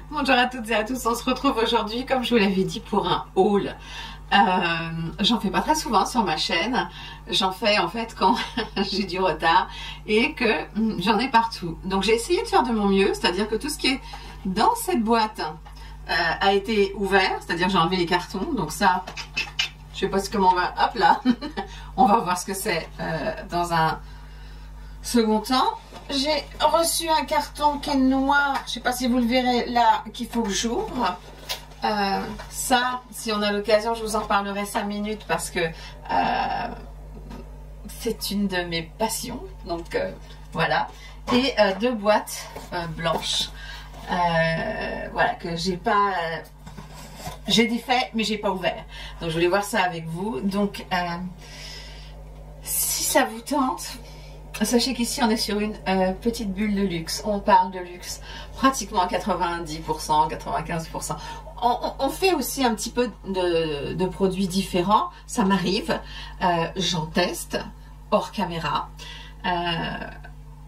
Bonjour à toutes et à tous, on se retrouve aujourd'hui comme je vous l'avais dit pour un haul. J'en fais pas très souvent sur ma chaîne, j'en fais en fait quand j'ai du retard et que j'en ai partout. Donc j'ai essayé de faire de mon mieux, c'est-à-dire que tout ce qui est dans cette boîte a été ouvert, c'est-à-dire j'ai enlevé les cartons, donc ça, je sais pas comment on va, hop là, on va voir ce que c'est dans un second temps. J'ai reçu un carton qui est noir, je sais pas si vous le verrez là, qu'il faut que j'ouvre. Ça, si on a l'occasion, je vous en parlerai 5 minutes parce que c'est une de mes passions. Donc voilà. Et 2 boîtes blanches. Voilà, que j'ai pas. J'ai défait, mais j'ai pas ouvert. Donc je voulais voir ça avec vous. Donc si ça vous tente. Sachez qu'ici on est sur une petite bulle de luxe, on parle de luxe pratiquement à 90%, 95%. On fait aussi un petit peu de produits différents, ça m'arrive, j'en teste hors caméra,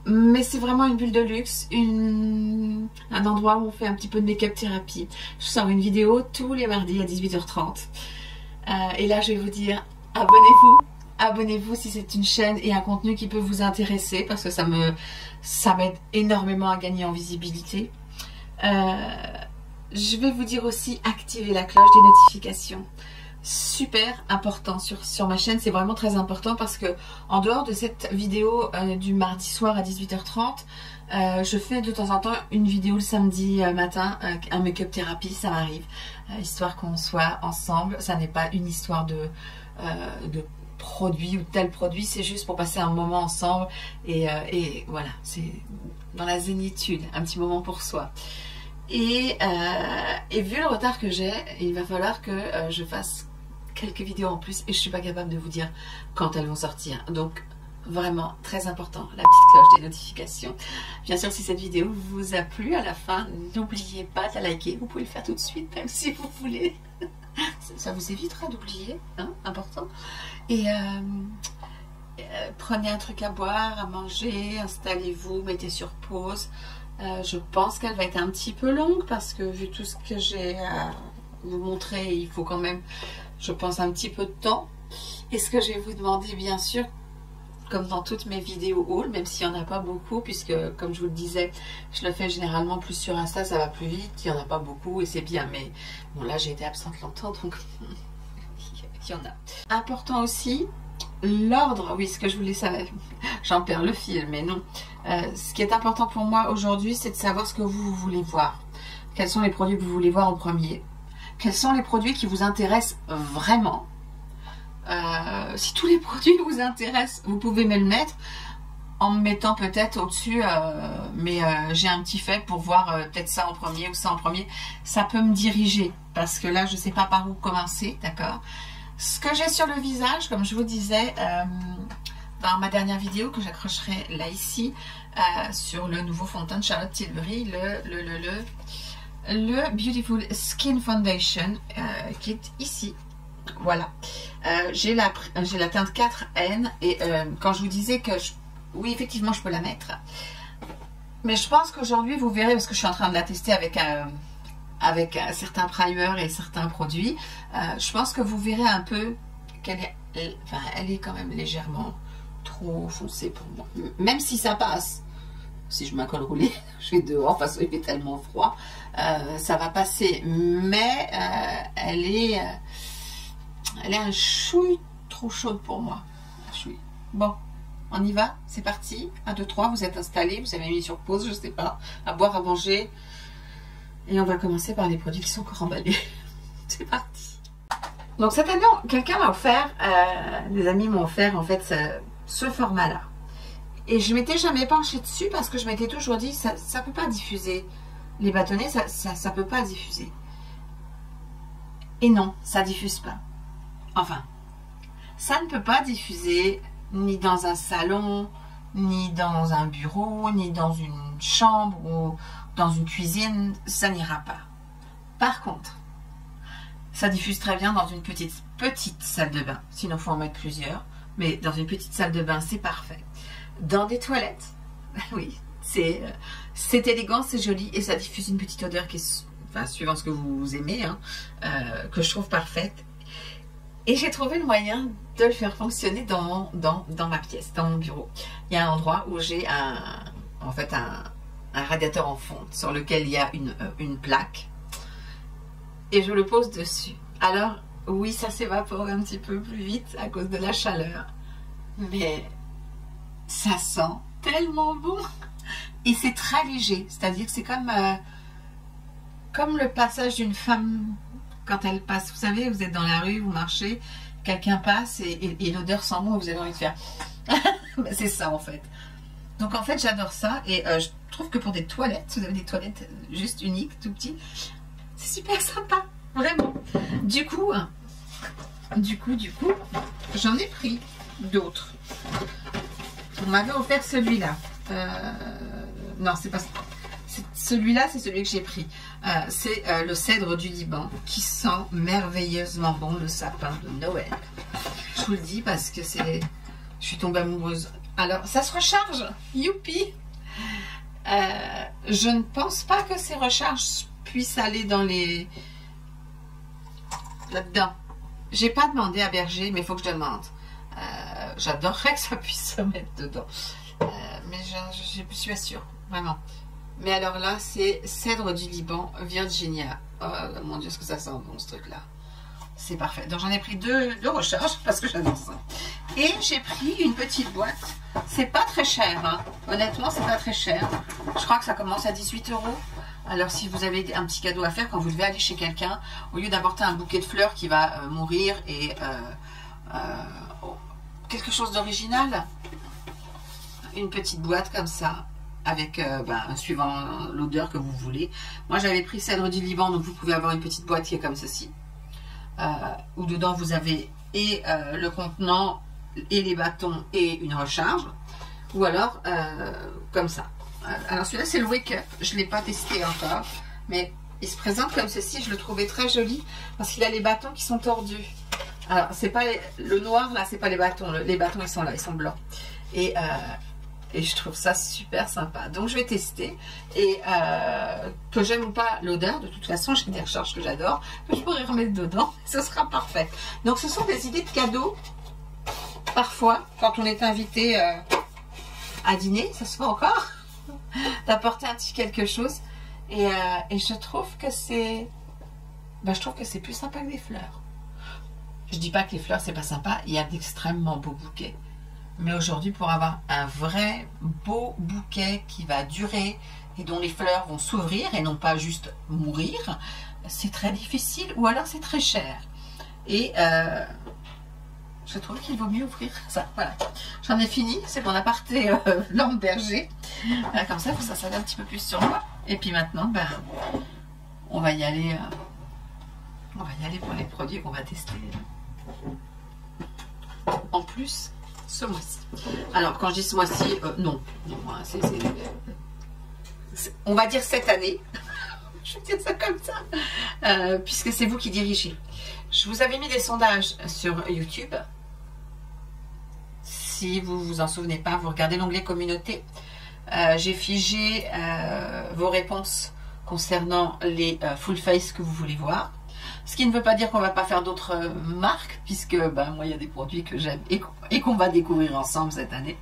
mais c'est vraiment une bulle de luxe, un endroit où on fait un petit peu de make-up thérapie. Je sors une vidéo tous les mardis à 18h30 et là je vais vous dire abonnez-vous. Abonnez-vous si c'est une chaîne et un contenu qui peut vous intéresser parce que ça m'aide énormément à gagner en visibilité. Je vais vous dire aussi activer la cloche des notifications. Super important sur ma chaîne, c'est vraiment très important parce que en dehors de cette vidéo du mardi soir à 18h30, je fais de temps en temps une vidéo le samedi matin, un make-up thérapie, ça m'arrive, histoire qu'on soit ensemble. Ça n'est pas une histoire de produit ou tel produit, c'est juste pour passer un moment ensemble et voilà, c'est dans la zénitude, un petit moment pour soi. Et vu le retard que j'ai, il va falloir que je fasse quelques vidéos en plus et je suis pas capable de vous dire quand elles vont sortir. Donc vraiment très important, la petite cloche des notifications. Bien sûr, si cette vidéo vous a plu à la fin, n'oubliez pas de la liker, vous pouvez le faire tout de suite même si vous voulez. Ça vous évitera d'oublier, hein, important. Et prenez un truc à boire, à manger, installez-vous, mettez sur pause. Je pense qu'elle va être un petit peu longue parce que vu tout ce que j'ai à vous montrer, il faut quand même, je pense, un petit peu de temps. Et ce que je vais vous demander, bien sûr, comme dans toutes mes vidéos haul, même s'il n'y en a pas beaucoup, puisque comme je vous le disais, je le fais généralement plus sur Insta, ça va plus vite, il n'y en a pas beaucoup et c'est bien, mais bon là j'ai été absente longtemps, donc il y en a. Important aussi, l'ordre, oui, ce que je voulais savoir, j'en perds le fil, mais non. Ce qui est important pour moi aujourd'hui, c'est de savoir ce que vous voulez voir. Quels sont les produits que vous voulez voir en premier? Quels sont les produits qui vous intéressent vraiment? Si tous les produits vous intéressent, vous pouvez me le mettre en me mettant peut-être au-dessus, mais j'ai un petit fait pour voir peut-être ça en premier ou ça en premier. Ça peut me diriger parce que là, je ne sais pas par où commencer, d'accord? Ce que j'ai sur le visage, comme je vous disais dans ma dernière vidéo que j'accrocherai là ici, sur le nouveau fond de teint de Charlotte Tilbury, le Beautiful Skin Foundation qui est ici. Voilà, j'ai la teinte 4N et quand je vous disais que oui effectivement je peux la mettre, mais je pense qu'aujourd'hui vous verrez, parce que je suis en train de la tester avec certains primers et certains produits, je pense que vous verrez un peu qu'elle est, enfin, elle est quand même légèrement trop foncée pour moi, même si ça passe. Si je mets un col roulé, je vais dehors parce qu'il fait tellement froid, ça va passer, mais elle est un chouille trop chaude pour moi. Bon, on y va, c'est parti. 1, 2, 3, vous êtes installés, vous avez mis sur pause, je sais pas, à boire, à manger. Et on va commencer par les produits qui sont encore emballés. C'est parti. Donc cette année, quelqu'un m'a offert, des amis m'ont offert en fait ce format-là. Et je m'étais jamais penchée dessus parce que je m'étais toujours dit, ça peut pas diffuser. Les bâtonnets, ça peut pas diffuser. Et non, ça diffuse pas. Enfin, ça ne peut pas diffuser ni dans un salon, ni dans un bureau, ni dans une chambre ou dans une cuisine, ça n'ira pas. Par contre, ça diffuse très bien dans une petite salle de bain. Sinon, il faut en mettre plusieurs. Mais dans une petite salle de bain, c'est parfait. Dans des toilettes, oui, C'est élégant, c'est joli et ça diffuse une petite odeur qui est, enfin, suivant ce que vous aimez, hein, que je trouve parfaite. Et j'ai trouvé le moyen de le faire fonctionner dans ma pièce, dans mon bureau. Il y a un endroit où j'ai en fait un radiateur en fonte sur lequel il y a une plaque et je le pose dessus. Alors oui, ça s'évapore un petit peu plus vite à cause de la chaleur, mais ça sent tellement bon et c'est très léger, c'est-à-dire que c'est comme le passage d'une femme quand elle passe. Vous savez, vous êtes dans la rue, vous marchez, quelqu'un passe et l'odeur sent bon et vous avez envie de faire c'est ça en fait. Donc en fait j'adore ça et je trouve que pour des toilettes, si vous avez des toilettes juste uniques, tout petits, c'est super sympa, vraiment. Du coup j'en ai pris d'autres. On m'avait offert celui-là. Non, c'est pas ça. Celui-là, c'est celui que j'ai pris. C'est le cèdre du Liban qui sent merveilleusement bon le sapin de Noël. Je vous le dis parce que je suis tombée amoureuse. Alors, ça se recharge. Youpi! Je ne pense pas que ces recharges puissent aller dans les... là-dedans. J'ai pas demandé à Berger, mais il faut que je demande. J'adorerais que ça puisse se mettre dedans. Mais je suis sûre, vraiment. Mais alors là, c'est cèdre du Liban, Virginia. Oh mon Dieu, est-ce que ça sent bon ce truc-là. C'est parfait. Donc j'en ai pris deux recharges parce que j'adore ça. Et j'ai pris une petite boîte. C'est pas très cher, hein. Honnêtement, c'est pas très cher. Je crois que ça commence à 18 €. Alors si vous avez un petit cadeau à faire quand vous devez aller chez quelqu'un, au lieu d'apporter un bouquet de fleurs qui va mourir et quelque chose d'original, une petite boîte comme ça, avec suivant l'odeur que vous voulez. Moi j'avais pris cèdre du Liban, donc vous pouvez avoir une petite boîte qui est comme ceci, où dedans vous avez et le contenant et les bâtons et une recharge, ou alors comme ça. Alors celui-là c'est le Wake Up, je ne l'ai pas testé encore, mais il se présente comme ceci. Je le trouvais très joli parce qu'il a les bâtons qui sont tordus. Alors c'est pas le noir là, c'est pas les bâtons, les bâtons ils sont là, ils sont blancs. Et je trouve ça super sympa. Donc je vais tester. Et que j'aime ou pas l'odeur, de toute façon j'ai des recharges que j'adore, que je pourrais remettre dedans, ce sera parfait. Donc ce sont des idées de cadeaux. Parfois, quand on est invité à dîner, ça se fait encore, d'apporter un petit quelque chose. Et je trouve que c'est plus sympa que des fleurs. Je dis pas que les fleurs c'est pas sympa, il y a d'extrêmement beaux bouquets. Mais aujourd'hui, pour avoir un vrai beau bouquet qui va durer et dont les fleurs vont s'ouvrir et non pas juste mourir, c'est très difficile ou alors c'est très cher. Et je trouve qu'il vaut mieux ouvrir ça. Voilà, j'en ai fini, c'est mon aparté lampe berger. Comme ça, il faut s'installer un petit peu plus sur moi. Et puis maintenant, on va y aller. On va y aller pour les produits qu'on va tester. En plus, ce mois-ci. Alors, quand je dis ce mois-ci, non. On va dire cette année. Je vais dire ça comme ça. Puisque c'est vous qui dirigez. Je vous avais mis des sondages sur YouTube. Si vous vous en souvenez pas, vous regardez l'onglet communauté. J'ai figé vos réponses concernant les full face que vous voulez voir. Ce qui ne veut pas dire qu'on ne va pas faire d'autres marques, puisque moi il y a des produits que j'aime et qu'on va découvrir ensemble cette année.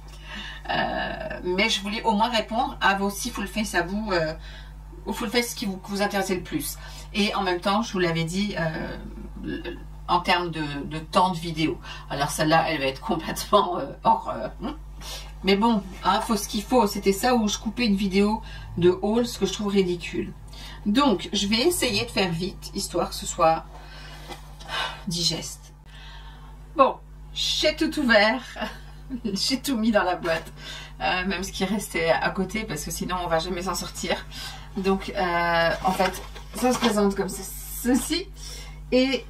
Mais je voulais au moins répondre à vos 6 full face à vous, aux full face qui vous intéressent le plus. Et en même temps, je vous l'avais dit, en termes de temps de vidéo. Alors celle-là, elle va être complètement hors... mais bon, hein, faut ce qu'il faut. C'était ça où je coupais une vidéo de haul, ce que je trouve ridicule. Donc, je vais essayer de faire vite, histoire que ce soit digeste. Bon, j'ai tout ouvert. J'ai tout mis dans la boîte. Même ce qui restait à côté, parce que sinon, on va jamais s'en sortir. Donc, en fait, ça se présente comme ceci. Et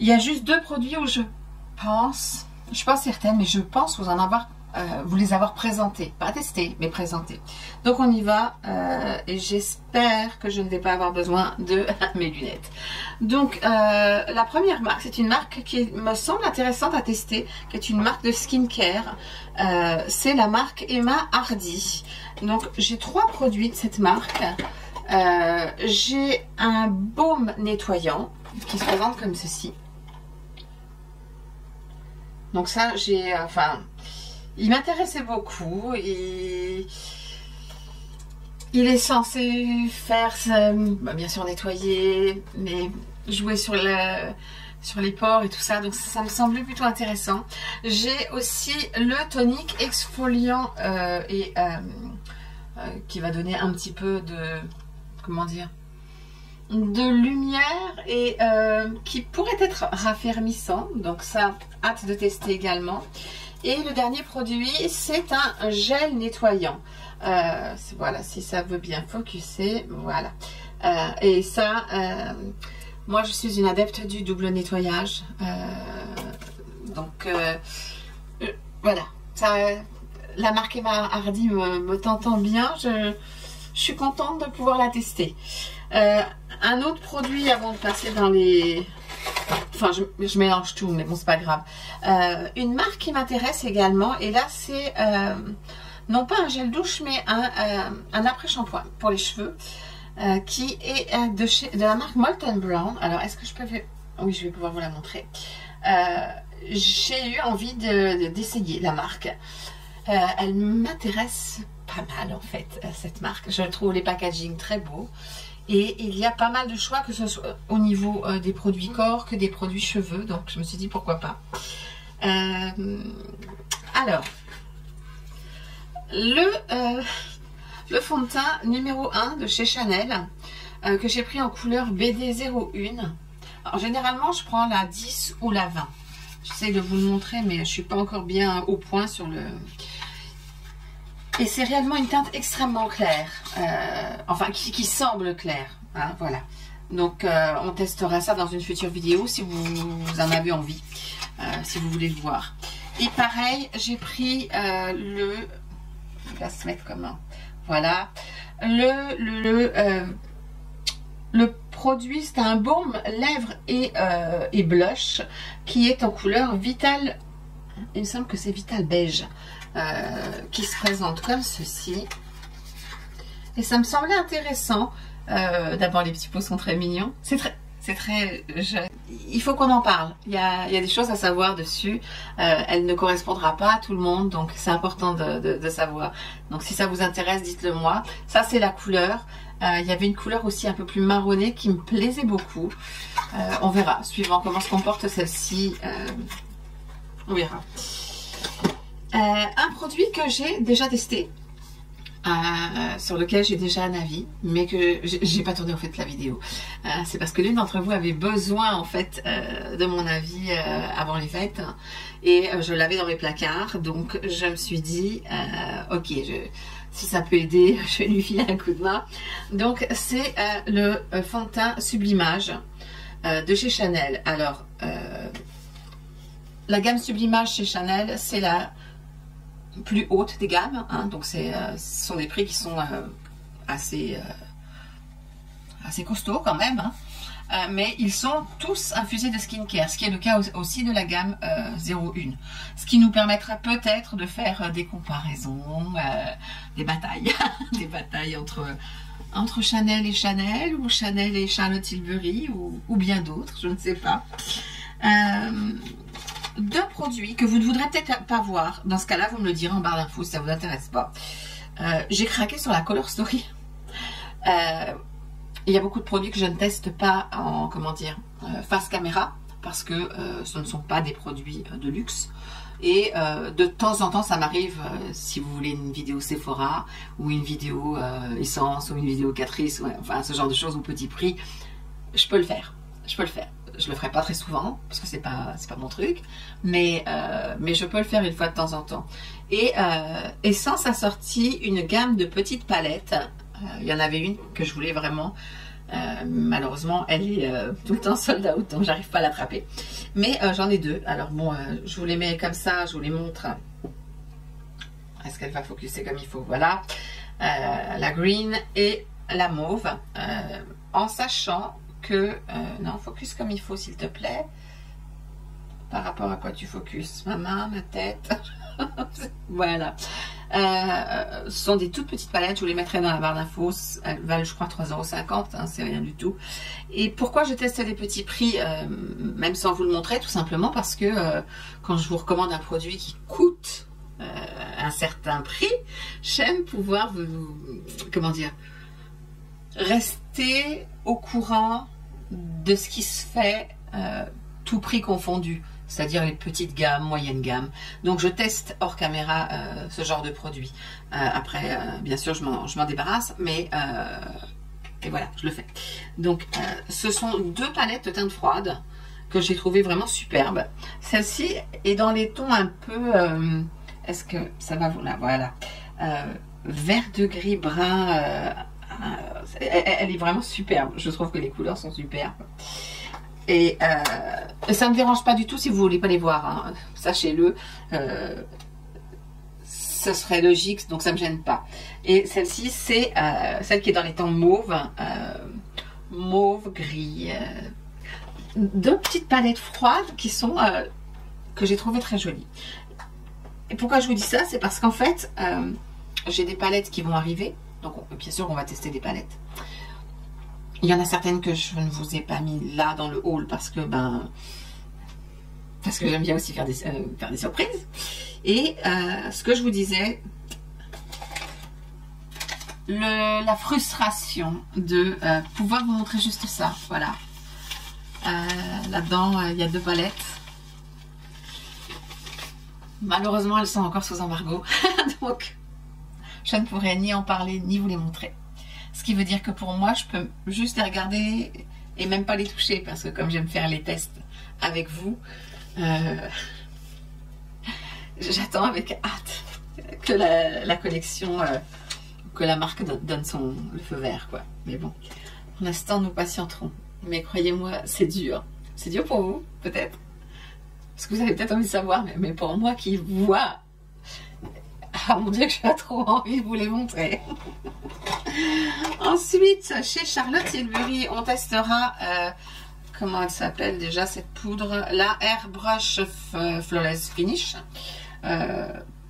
il y a juste 2 produits où je suis pas certaine, mais je pense vous en avoir vous les avoir présentés, pas testés, mais présentés. Donc on y va et j'espère que je ne vais pas avoir besoin de mes lunettes. Donc la première marque, c'est une marque qui me semble intéressante à tester, qui est une marque de skincare. C'est la marque Emma Hardy. Donc j'ai 3 produits de cette marque. J'ai un baume nettoyant qui se présente comme ceci. Donc ça, j'ai, enfin, il m'intéressait beaucoup et il est censé faire, bien sûr nettoyer, mais jouer sur les pores et tout ça. Donc ça me semblait plutôt intéressant. J'ai aussi le tonique exfoliant qui va donner un petit peu de, comment dire, de lumière et qui pourrait être raffermissant. Donc ça, hâte de tester également. Et le dernier produit, c'est un gel nettoyant. Voilà, si ça veut bien focuser, voilà. Et ça, moi je suis une adepte du double nettoyage. Donc voilà, ça, la marque Emma Hardy me tentant bien. Je suis contente de pouvoir la tester. Un autre produit avant de passer dans les... Enfin, je mélange tout, mais bon, c'est pas grave. Une marque qui m'intéresse également, et là, c'est non pas un gel douche, mais un après-shampoing pour les cheveux, qui est de la marque Molton Brown. Alors, est-ce que je peux... Oui, je vais pouvoir vous la montrer. J'ai eu envie d'essayer la marque. Elle m'intéresse pas mal, en fait, cette marque. Je trouve les packaging très beaux. Et il y a pas mal de choix, que ce soit au niveau des produits corps que des produits cheveux. Donc je me suis dit pourquoi pas. Alors, le fond de teint numéro 1 de chez Chanel, que j'ai pris en couleur BD01. Alors généralement je prends la 10 ou la 20. J'essaie de vous le montrer, mais je ne suis pas encore bien au point sur le... Et c'est réellement une teinte extrêmement claire, enfin qui semble claire, hein, voilà. Donc on testera ça dans une future vidéo si vous en avez envie, si vous voulez le voir. Et pareil, j'ai pris il va se mettre comment, voilà, le produit, c'est un baume lèvres et blush qui est en couleur Vital, il me semble que c'est Vital beige. Qui se présente comme ceci, et ça me semblait intéressant. D'abord les petits pots sont très mignons, c'est très jeune. Il faut qu'on en parle, il y a des choses à savoir dessus. Elle ne correspondra pas à tout le monde, donc c'est important de savoir. Donc si ça vous intéresse, dites-le moi. Ça c'est la couleur. Il y avait une couleur aussi un peu plus marronnée qui me plaisait beaucoup. On verra, suivant comment se comporte celle-ci, on verra. Un produit que j'ai déjà testé, sur lequel j'ai déjà un avis, mais que j'ai pas tourné en fait la vidéo. C'est parce que l'une d'entre vous avait besoin en fait de mon avis avant les fêtes, et je l'avais dans mes placards, donc je me suis dit ok, si ça peut aider, je vais lui filer un coup de main. Donc c'est le fond de teint Sublimage de chez Chanel. Alors la gamme Sublimage chez Chanel, c'est la plus haute des gammes, hein, donc ce sont des prix qui sont assez costauds quand même, hein, mais ils sont tous infusés de skincare, ce qui est le cas aussi de la gamme 01, ce qui nous permettra peut-être de faire des comparaisons, des batailles, des batailles entre Chanel et Chanel, ou Chanel et Charlotte Tilbury, ou bien d'autres, je ne sais pas. Deux produits que vous ne voudrez peut-être pas voir. Dans ce cas-là, vous me le direz en barre d'infos si ça vous intéresse pas. J'ai craqué sur la Color Story. Il y a beaucoup de produits que je ne teste pas en, comment dire, face caméra, parce que ce ne sont pas des produits de luxe. Et de temps en temps, ça m'arrive, si vous voulez une vidéo Sephora, ou une vidéo Essence, ou une vidéo Catrice, ouais, enfin ce genre de choses au petit prix, je peux le faire. Je peux le faire. Je le ferai pas très souvent parce que c'est pas mon truc, mais je peux le faire une fois de temps en temps. Et Essence a sorti une gamme de petites palettes. Il y en avait une que je voulais vraiment. Malheureusement, elle est tout le temps sold out, donc j'arrive pas à l'attraper. Mais j'en ai deux. Alors bon, je vous les mets comme ça, je vous les montre. Est-ce qu'elle va focuser comme il faut? Voilà. La green et la mauve. En sachant que... non, focus comme il faut, s'il te plaît. Par rapport à quoi tu focuses? Ma main, ma tête. Voilà. Ce sont des toutes petites palettes. Je vous les mettrai dans la barre d'infos. Elles valent, je crois, 3,50 €. Hein, c'est rien du tout. Et pourquoi je teste les petits prix, même sans vous le montrer? Tout simplement parce que quand je vous recommande un produit qui coûte un certain prix, j'aime pouvoir comment dire, rester au courant de ce qui se fait, tout prix confondu, c'est-à-dire les petites gammes, moyennes gammes. Donc je teste hors caméra ce genre de produit. Après, bien sûr, je m'en débarrasse, mais et voilà, je le fais. Donc ce sont deux palettes de teinte froide que j'ai trouvé vraiment superbes. Celle-ci est dans les tons un peu... est-ce que ça va vous là? Voilà. Vert de gris brun. Elle est vraiment superbe. Je trouve que les couleurs sont superbes. Et ça ne me dérange pas du tout si vous ne voulez pas les voir. Hein. Sachez-le. Ce serait logique, donc ça ne me gêne pas. Et celle-ci, c'est celle qui est dans les tons mauve. Mauve, gris. Deux petites palettes froides qui sont... que j'ai trouvé très jolies. Et pourquoi je vous dis ça? C'est parce qu'en fait, j'ai des palettes qui vont arriver. Donc, bien sûr, on va tester des palettes. Il y en a certaines que je ne vous ai pas mis là dans le haul parce que j'aime bien aussi faire des surprises. Et ce que je vous disais, la frustration de pouvoir vous montrer juste ça. Voilà. Là-dedans, il y a deux palettes. Malheureusement, elles sont encore sous embargo. Donc, je ne pourrai ni en parler, ni vous les montrer. Ce qui veut dire que pour moi, je peux juste les regarder et même pas les toucher. Parce que comme j'aime faire les tests avec vous, j'attends avec hâte que la collection, que la marque donne le feu vert, quoi. Mais bon, pour l'instant, nous patienterons. Mais croyez-moi, c'est dur. C'est dur pour vous, peut-être. Parce que vous avez peut-être envie de savoir, mais pour moi qui vois... Ah mon Dieu, que j'ai trop envie de vous les montrer. Ensuite, chez Charlotte Tilbury, on testera... comment elle s'appelle déjà cette poudre? La Airbrush Flawless Finish.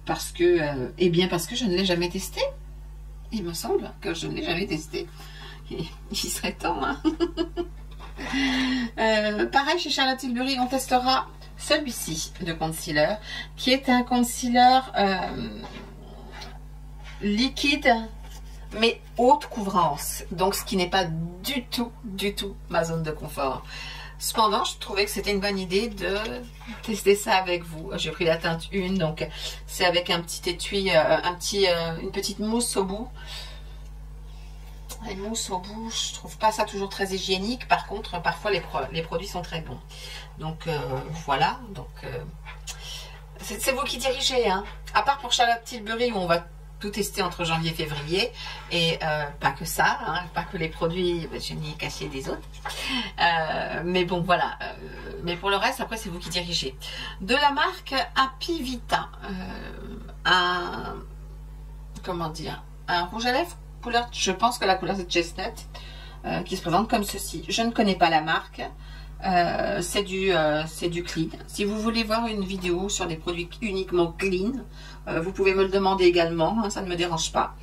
Parce que... eh bien, parce que je ne l'ai jamais testé. Il me semble que je ne l'ai jamais testé. Il serait temps, hein. Pareil, chez Charlotte Tilbury, on testera celui-ci de concealer, qui est un concealer liquide, mais haute couvrance. Donc, ce qui n'est pas du tout ma zone de confort. Cependant, je trouvais que c'était une bonne idée de tester ça avec vous. J'ai pris la teinte 1, donc c'est avec un petit étui, une petite mousse au bout. Une mousse au bout, je trouve pas ça toujours très hygiénique. Par contre, parfois les produits sont très bons. Donc voilà. Donc c'est vous qui dirigez, hein. À part pour Charlotte Tilbury où on va tout tester entre janvier et février, et pas que ça, hein, pas que les produits, je m'y ai caché des autres. Mais bon, voilà. Mais pour le reste, après, c'est vous qui dirigez. De la marque Happy Vita, comment dire, un rouge à lèvres couleur, je pense que la couleur c'est Chestnut, qui se présente comme ceci. Je ne connais pas la marque. C'est du clean. Si vous voulez voir une vidéo sur des produits uniquement clean, vous pouvez me le demander également, hein, ça ne me dérange pas.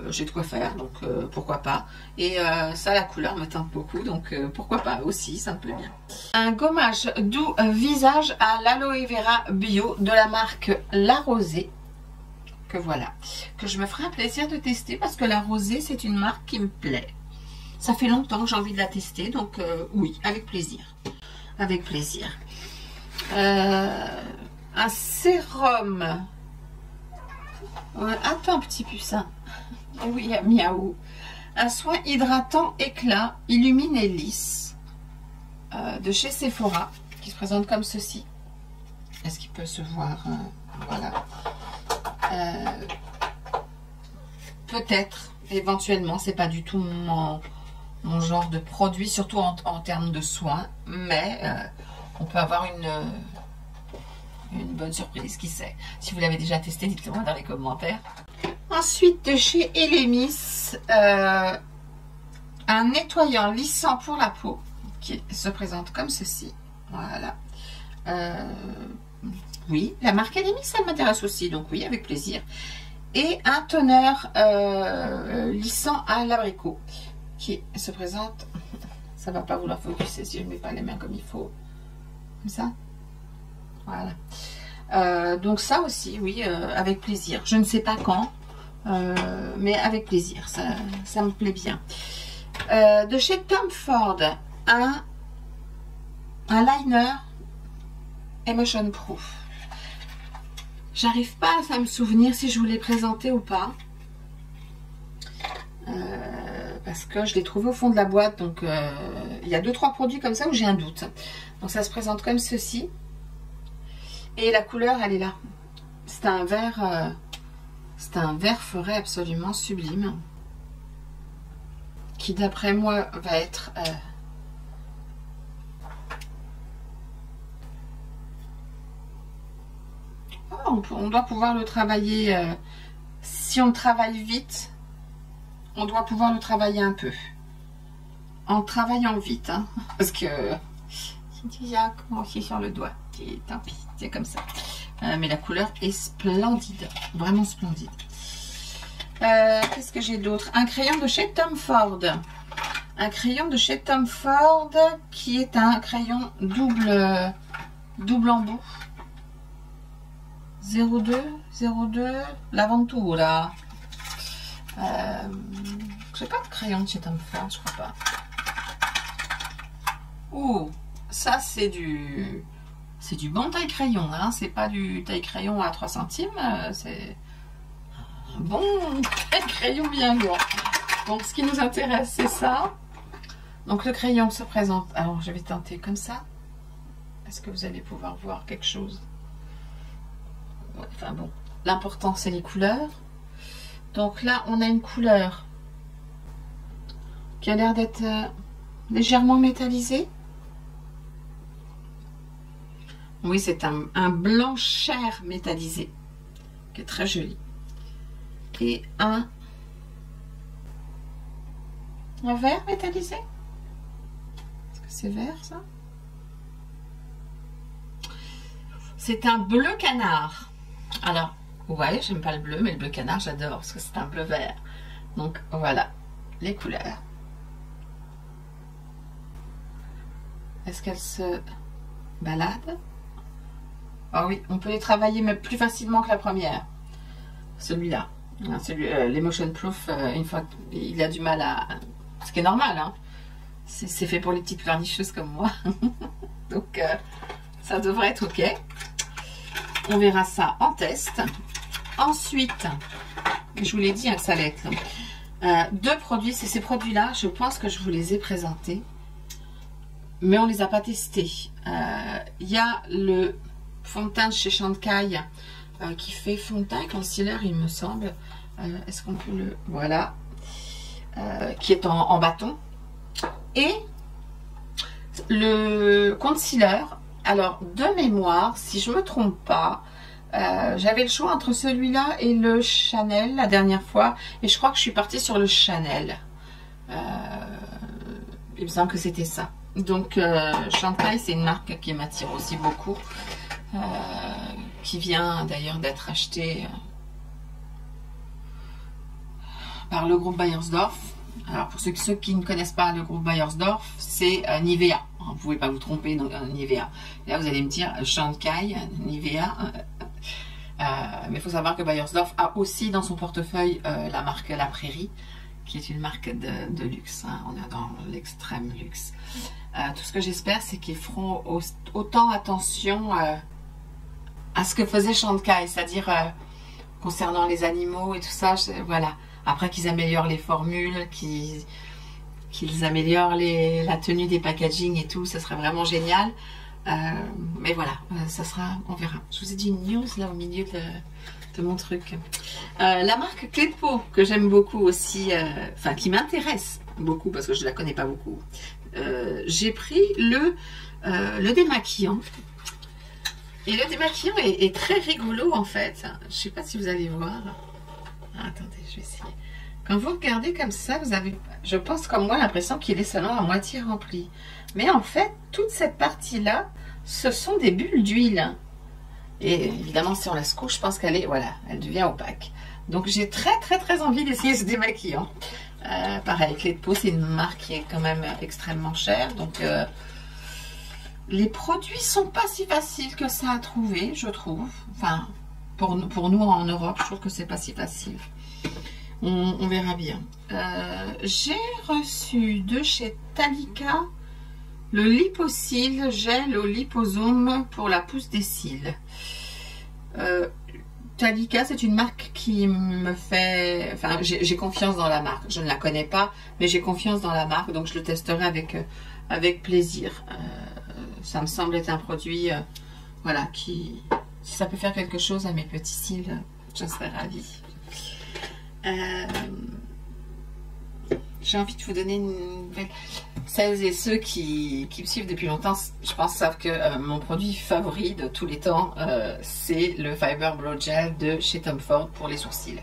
J'ai de quoi faire, donc pourquoi pas. Et ça, la couleur me tente beaucoup, donc pourquoi pas aussi, ça me plaît bien. Un gommage doux visage à l'aloe vera bio de la marque La Rosée, que voilà, que je me ferai un plaisir de tester parce que La Rosée, c'est une marque qui me plaît. Ça fait longtemps que j'ai envie de la tester, donc oui, avec plaisir. Avec plaisir. Un sérum. Attends, petit pucein. Oui, miaou. Un soin hydratant éclat, illumine et lisse. De chez Sephora, qui se présente comme ceci. Est-ce qu'il peut se voir? Voilà. Peut-être, éventuellement, c'est pas du tout mon genre de produit, surtout en termes de soins, mais on peut avoir une bonne surprise, qui sait. Si vous l'avez déjà testé, dites-le moi dans les commentaires. Ensuite, de chez Elemis, un nettoyant lissant pour la peau qui se présente comme ceci. Voilà. Oui, la marque Elemis, ça m'intéresse aussi, donc oui, avec plaisir. Et un toner lissant à l'abricot qui se présente. Ça va pas vouloir focuser si je ne mets pas les mains comme il faut. Comme ça. Voilà. Donc ça aussi, oui, avec plaisir. Je ne sais pas quand, mais avec plaisir. Ça me plaît bien. De chez Tom Ford, un liner Emotion Proof. J'arrive pas à me souvenir si je vous l'ai présenté ou pas. Parce que je l'ai trouvé au fond de la boîte. Donc il y a 2-3 produits comme ça où j'ai un doute. Donc ça se présente comme ceci. Et la couleur, elle est là. C'est un vert forêt absolument sublime. Qui d'après moi va être... on doit pouvoir le travailler... si on travaille vite, on doit pouvoir le travailler un peu. En travaillant vite. Hein, parce que... Il y a comment aussi sur le doigt. Tant pis, c'est comme ça. Mais la couleur est splendide. Vraiment splendide. Qu'est-ce que j'ai d'autre? Un crayon de chez Tom Ford. Un crayon de chez Tom Ford qui est un crayon double embout. 02 l'Aventura. J'ai pas de crayon de chez Tom Ford, je crois pas. Ouh, ça c'est du bon taille crayon, hein. C'est pas du taille crayon à 3 centimes, c'est un bon taille crayon bien lourd. Donc ce qui nous intéresse, c'est ça. Donc le crayon se présente. Alors je vais tenter comme ça. Est-ce que vous allez pouvoir voir quelque chose? Ouais, enfin bon, l'important c'est les couleurs. Donc là on a une couleur qui a l'air d'être légèrement métallisée. Oui, c'est un blanc chair métallisé qui est très joli. Et un vert métallisé. Est-ce que c'est vert ça? C'est un bleu canard. Alors, ouais, j'aime pas le bleu, mais le bleu canard, j'adore parce que c'est un bleu vert. Donc voilà les couleurs. Est-ce qu'elle se balade? Ah oui, on peut les travailler mais plus facilement que la première. Celui-là. L'Emotion Proof, une fois qu'il a du mal à... Ce qui est normal, hein. C'est fait pour les petites pleurnicheuses comme moi. Donc, ça devrait être OK. On verra ça en test. Ensuite, je vous l'ai dit hein, que ça allait être long. 2 produits, c'est ces produits-là. Je pense que je vous les ai présentés. Mais on ne les a pas testés. Il y a le fond de teint de chez Chantecaille qui fait fond de teint et concealer, il me semble. Est-ce qu'on peut le... Voilà. Qui est en bâton. Et le concealer, alors de mémoire, si je ne me trompe pas, j'avais le choix entre celui-là et le Chanel la dernière fois. Et je crois que je suis partie sur le Chanel. Il me semble que c'était ça. Donc Chantecaille, c'est une marque qui m'attire aussi beaucoup. Qui vient d'ailleurs d'être acheté par le groupe Beiersdorf. Alors pour ceux qui ne connaissent pas le groupe Beiersdorf, c'est Nivea. Vous ne pouvez pas vous tromper, donc Nivea. Et là vous allez me dire Chantecaille, Nivea. Mais il faut savoir que Beiersdorf a aussi dans son portefeuille la marque La Prairie, qui est une marque de luxe. Hein. On est dans l'extrême luxe. Tout ce que j'espère, c'est qu'ils feront autant attention à ce que faisait Chantecaille, c'est-à-dire concernant les animaux et tout ça. Voilà. Après qu'ils améliorent les formules, qu'ils améliorent la tenue des packaging et tout, ça serait vraiment génial. Mais voilà, ça sera, on verra. Je vous ai dit une news là au milieu de mon truc. La marque Clé de Peau, que j'aime beaucoup aussi, enfin qui m'intéresse beaucoup parce que je ne la connais pas beaucoup. J'ai pris le démaquillant. Et le démaquillant est très rigolo en fait. Je sais pas si vous allez voir. Attendez, je vais essayer. Quand vous regardez comme ça, vous avez, je pense comme moi, l'impression qu'il est seulement à moitié rempli. Mais en fait, toute cette partie-là, ce sont des bulles d'huile. Et évidemment, si on la secoue, je pense qu'elle est, voilà, elle devient opaque. Donc j'ai très envie d'essayer ce démaquillant. Pareil, Clé de Peau, c'est une marque qui est quand même extrêmement chère. Donc les produits sont pas si faciles que ça à trouver, je trouve. Enfin, pour nous en Europe, je trouve que c'est pas si facile. On verra bien. J'ai reçu de chez Talika le Liposil gel au liposome pour la pousse des cils. Talika, c'est une marque qui me fait... Enfin, j'ai confiance dans la marque. Je ne la connais pas, mais j'ai confiance dans la marque, donc je le testerai avec plaisir. Ça me semble être un produit, voilà, qui... Si ça peut faire quelque chose à mes petits cils, je serais ravie. J'ai envie de vous donner une nouvelle. Celles et ceux qui me suivent depuis longtemps, je pense, savent que mon produit favori de tous les temps, c'est le Fiber Brow Gel de chez Tom Ford pour les sourcils.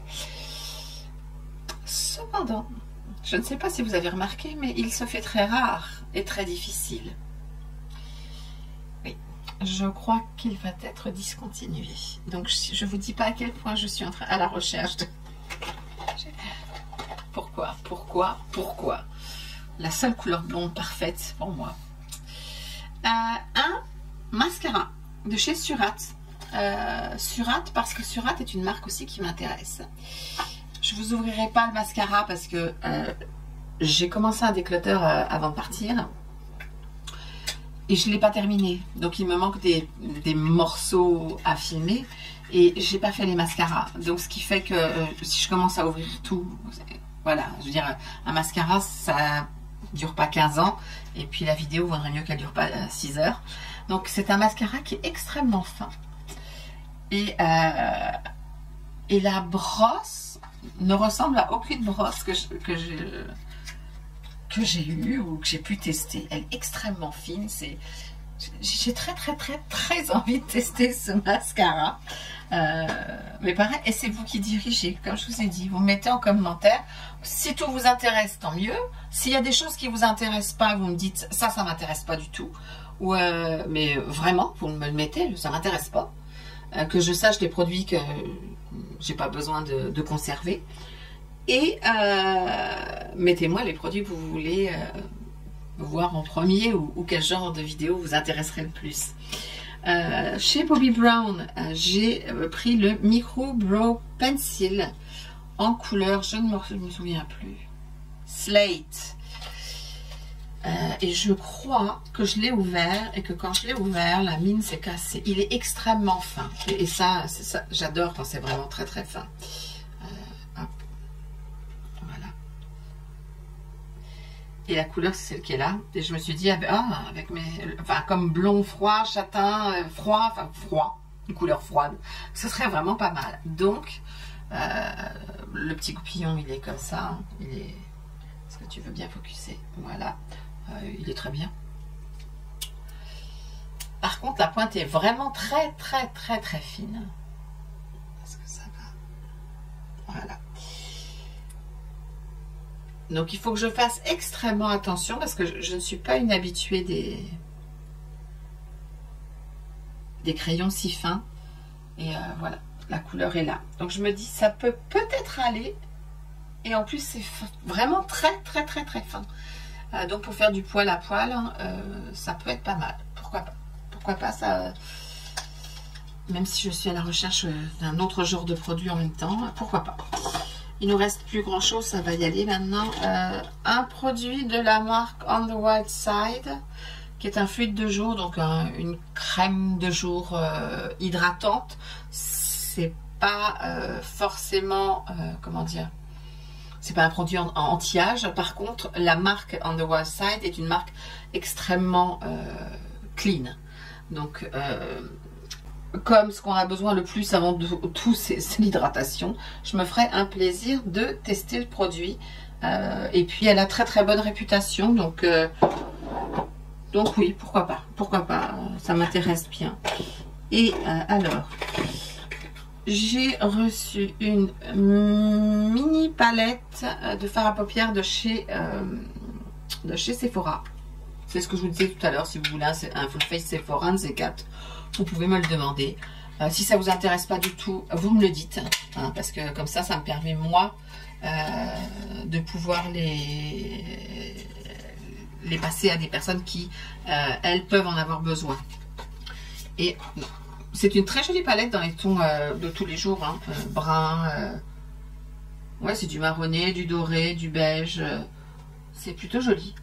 Cependant, je ne sais pas si vous avez remarqué, mais il se fait très rare et très difficile. Oui, je crois qu'il va être discontinué. Donc, je ne vous dis pas à quel point je suis à la recherche de... Pourquoi la seule couleur blonde parfaite pour moi. Un mascara de chez Surat. Surat, parce que Surat est une marque aussi qui m'intéresse. Je vous ouvrirai pas le mascara parce que j'ai commencé un déclutter avant de partir. Et je ne l'ai pas terminé. Donc il me manque des morceaux à filmer. Et j'ai pas fait les mascaras. Donc ce qui fait que si je commence à ouvrir tout... Voilà, je veux dire, un mascara, ça dure pas 15 ans. Et puis la vidéo vaudrait mieux qu'elle dure pas 6 heures. Donc c'est un mascara qui est extrêmement fin. Et la brosse ne ressemble à aucune brosse que j'ai eue ou que j'ai pu tester. Elle est extrêmement fine. J'ai très envie de tester ce mascara. Mais pareil, et c'est vous qui dirigez, comme je vous ai dit, vous mettez en commentaire si tout vous intéresse, tant mieux. S'il y a des choses qui vous intéressent pas, vous me dites ça m'intéresse pas du tout, ou mais vraiment vous me le mettez, ça m'intéresse pas, que je sache des produits que j'ai pas besoin de conserver, et mettez-moi les produits que vous voulez voir en premier, ou quel genre de vidéo vous intéresserait le plus. Chez Bobbi Brown, j'ai pris le Micro Brow Pencil en couleur, je ne me souviens plus, Slate. Et je crois que je l'ai ouvert et que quand je l'ai ouvert, la mine s'est cassée. Il est extrêmement fin. Et ça, j'adore quand c'est vraiment très fin. Hop. Voilà. Et la couleur, c'est celle qui est là. Et je me suis dit, avec enfin, comme blond froid, châtain, froid, une couleur froide, ce serait vraiment pas mal. Donc, le petit goupillon, il est comme ça. Est-ce que tu veux bien focuser? Voilà. Il est très bien. Par contre, la pointe est vraiment très fine. Est-ce que ça va? Voilà. Donc il faut que je fasse extrêmement attention parce que je ne suis pas une habituée des crayons si fins. Et voilà, la couleur est là. Donc je me dis ça peut peut-être aller. Et en plus c'est vraiment très fin. Donc pour faire du poil à poil, ça peut être pas mal. Pourquoi pas? Pourquoi pas ça? Même si je suis à la recherche d'un autre genre de produit en même temps, pourquoi pas? Il nous reste plus grand chose, ça va y aller maintenant. Un produit de la marque On the Wild Side, qui est un fluide de jour, donc une crème de jour hydratante. C'est pas forcément, comment dire, c'est pas un produit anti-âge. Par contre, la marque On the Wild Side est une marque extrêmement clean. Donc, comme ce qu'on a besoin le plus avant de tout, c'est l'hydratation, je me ferai un plaisir de tester le produit. Et puis, elle a très bonne réputation. Donc oui, pourquoi pas, ça m'intéresse bien. Et alors, j'ai reçu une mini palette de fard à paupières de chez Sephora. C'est ce que je vous disais tout à l'heure. Si vous voulez un full face Sephora, un de ces quatre, vous pouvez me le demander. Si ça vous intéresse pas du tout, vous me le dites, hein, parce que comme ça me permet moi de pouvoir les passer à des personnes qui, elles, peuvent en avoir besoin. Et c'est une très jolie palette dans les tons de tous les jours, hein, brun, ouais, c'est du marronné, du doré, du beige, c'est plutôt joli.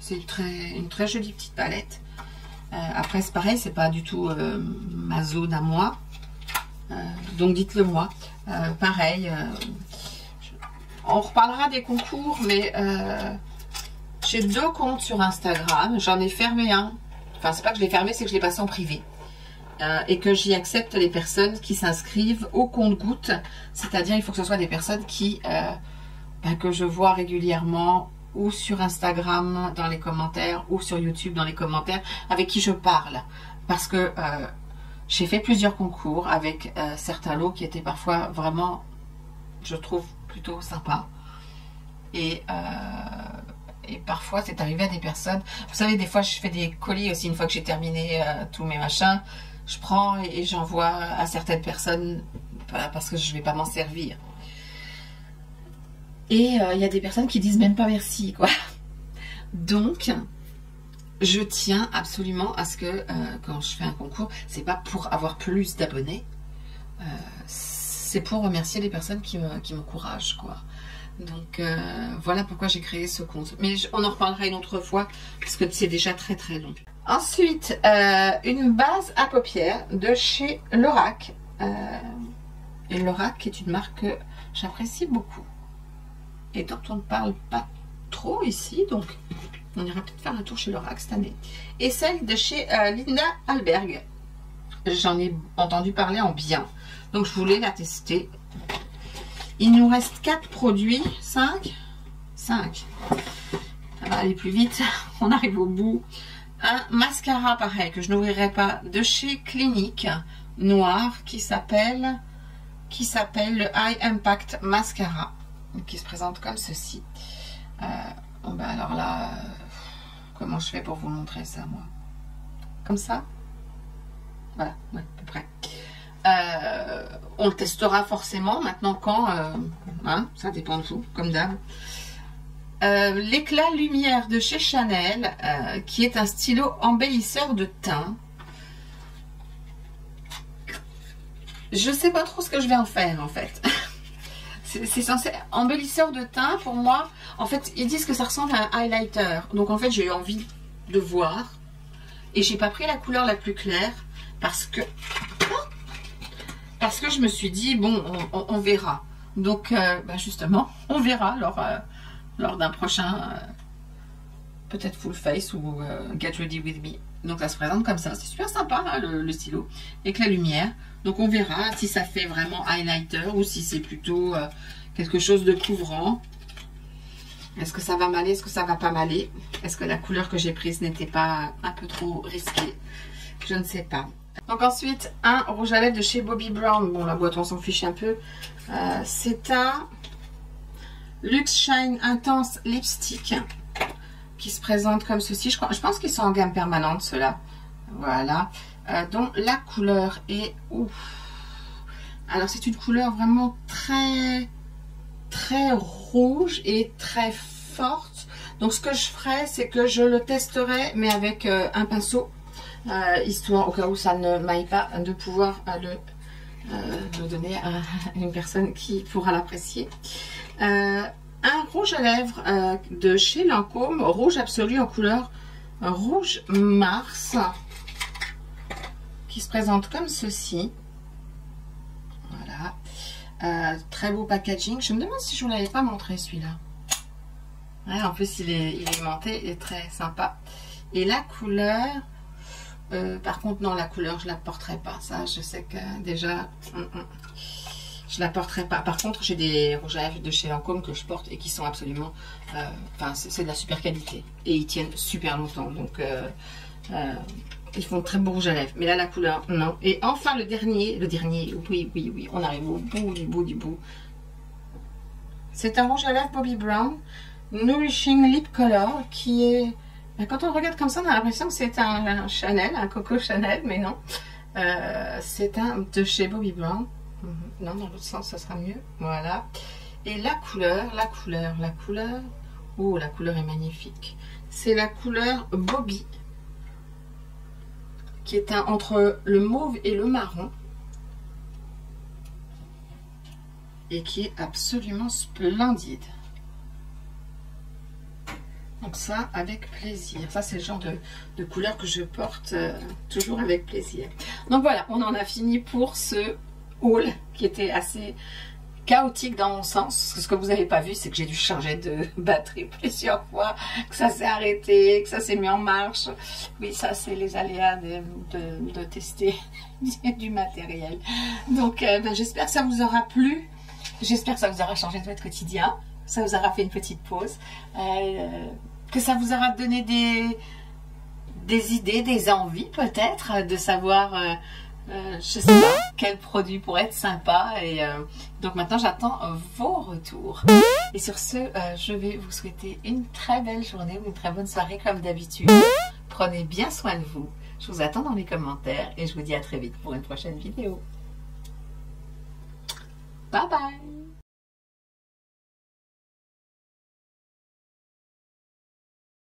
C'est une très jolie petite palette. Après c'est pareil, c'est pas du tout ma zone à moi, donc dites-le moi. Pareil, on reparlera des concours, mais j'ai 2 comptes sur Instagram. J'en ai fermé un, enfin c'est pas que je l'ai fermé, c'est que je l'ai passé en privé, et que j'y accepte les personnes qui s'inscrivent au compte-gouttes, c'est-à-dire il faut que ce soit des personnes qui que je vois régulièrement, ou sur Instagram dans les commentaires, ou sur YouTube dans les commentaires, avec qui je parle. Parce que j'ai fait plusieurs concours avec certains lots qui étaient parfois vraiment, je trouve, plutôt sympas. Et parfois c'est arrivé à des personnes, vous savez, des fois je fais des colis aussi, une fois que j'ai terminé tous mes machins, je prends et j'envoie à certaines personnes parce que je ne vais pas m'en servir. Et il y a des personnes qui disent même pas merci, quoi. Donc, je tiens absolument à ce que quand je fais un concours, c'est pas pour avoir plus d'abonnés, c'est pour remercier les personnes qui m'encouragent, quoi. Donc, voilà pourquoi j'ai créé ce compte. Mais on en reparlera une autre fois, parce que c'est déjà très très long. Ensuite, une base à paupières de chez Lorac. Et Lorac est une marque que j'apprécie beaucoup. Et dont on ne parle pas trop ici, donc on ira peut-être faire un tour chez Lorac cette année. Et celle de chez Linda Alberg. J'en ai entendu parler en bien, donc je voulais la tester. Il nous reste 4 produits, 5. Ça va aller plus vite, on arrive au bout. Un mascara pareil, que je n'ouvrirai pas, de chez Clinique, noir, qui s'appelle le High Impact Mascara, qui se présente comme ceci. Bon ben alors là, comment je fais pour vous montrer ça, moi? Comme ça? Voilà, ouais, à peu près. On le testera forcément maintenant quand, hein, ça dépend de vous, comme d'hab. L'éclat lumière de chez Chanel, qui est un stylo embellisseur de teint. Je sais pas trop ce que je vais en faire, en fait. C'est censé embellisseur de teint. Pour moi, en fait, ils disent que ça ressemble à un highlighter. Donc en fait, j'ai eu envie de voir, et j'ai pas pris la couleur la plus claire parce que je me suis dit bon, on verra. Donc bah justement, on verra lors d'un prochain peut-être full face ou get ready with me. Donc ça se présente comme ça, c'est super sympa, hein, le stylo avec la lumière. Donc on verra si ça fait vraiment highlighter ou si c'est plutôt quelque chose de couvrant. Est-ce que ça va m'aller, est-ce que ça va pas m'aller? Est-ce que la couleur que j'ai prise n'était pas un peu trop risquée? Je ne sais pas. Donc ensuite, un rouge à lèvres de chez Bobbi Brown. Bon, la boîte, on s'en fiche un peu. C'est un Luxe Shine Intense Lipstick qui se présente comme ceci. Je pense qu'ils sont en gamme permanente, ceux-là. Voilà. Dont la couleur est... Ouf. Alors, c'est une couleur vraiment très rouge et très forte. Donc, ce que je ferai, c'est que je le testerai, mais avec un pinceau. Histoire, au cas où ça ne m'aille pas, de pouvoir le donner à une personne qui pourra l'apprécier. Un rouge à lèvres de chez Lancôme, rouge absolu en couleur rouge Mars, qui se présente comme ceci. Voilà. Très beau packaging. Je me demande si je ne vous l'avais pas montré celui-là. Ouais, en plus il est aimanté et très sympa. Et la couleur... par contre non, la couleur je la porterai pas, ça je sais que déjà je la porterai pas. Par contre j'ai des rouges à lèvres de chez Lancôme que je porte et qui sont absolument enfin c'est de la super qualité et ils tiennent super longtemps, donc Ils font très beau rouge à lèvres. Mais là, la couleur, non. Et enfin, le dernier, oui, on arrive au bout du bout. C'est un rouge à lèvres Bobbi Brown, Nourishing Lip Color, qui est... Quand on le regarde comme ça, on a l'impression que c'est un Chanel, un Coco Chanel, mais non. C'est un de chez Bobbi Brown. Non, dans l'autre sens, ça sera mieux. Voilà. Et la couleur. Oh, la couleur est magnifique. C'est la couleur Bobbi, qui est entre le mauve et le marron. Et qui est absolument splendide. Donc ça, avec plaisir. Ça, c'est le genre de couleur que je porte toujours avec plaisir. Donc voilà, on en a fini pour ce haul qui était assez chaotique dans mon sens. Ce que vous n'avez pas vu, c'est que j'ai dû changer de batterie plusieurs fois, que ça s'est arrêté, que ça s'est mis en marche. Oui, ça, c'est les aléas de tester du matériel. Donc, j'espère que ça vous aura plu. J'espère que ça vous aura changé de votre quotidien. Ça vous aura fait une petite pause. Que ça vous aura donné des idées, des envies peut-être de savoir, je sais pas, quel produit pourrait être sympa. Et donc maintenant j'attends vos retours. Et sur ce, je vais vous souhaiter une très belle journée ou une très bonne soirée comme d'habitude. Prenez bien soin de vous. Je vous attends dans les commentaires et je vous dis à très vite pour une prochaine vidéo. Bye bye!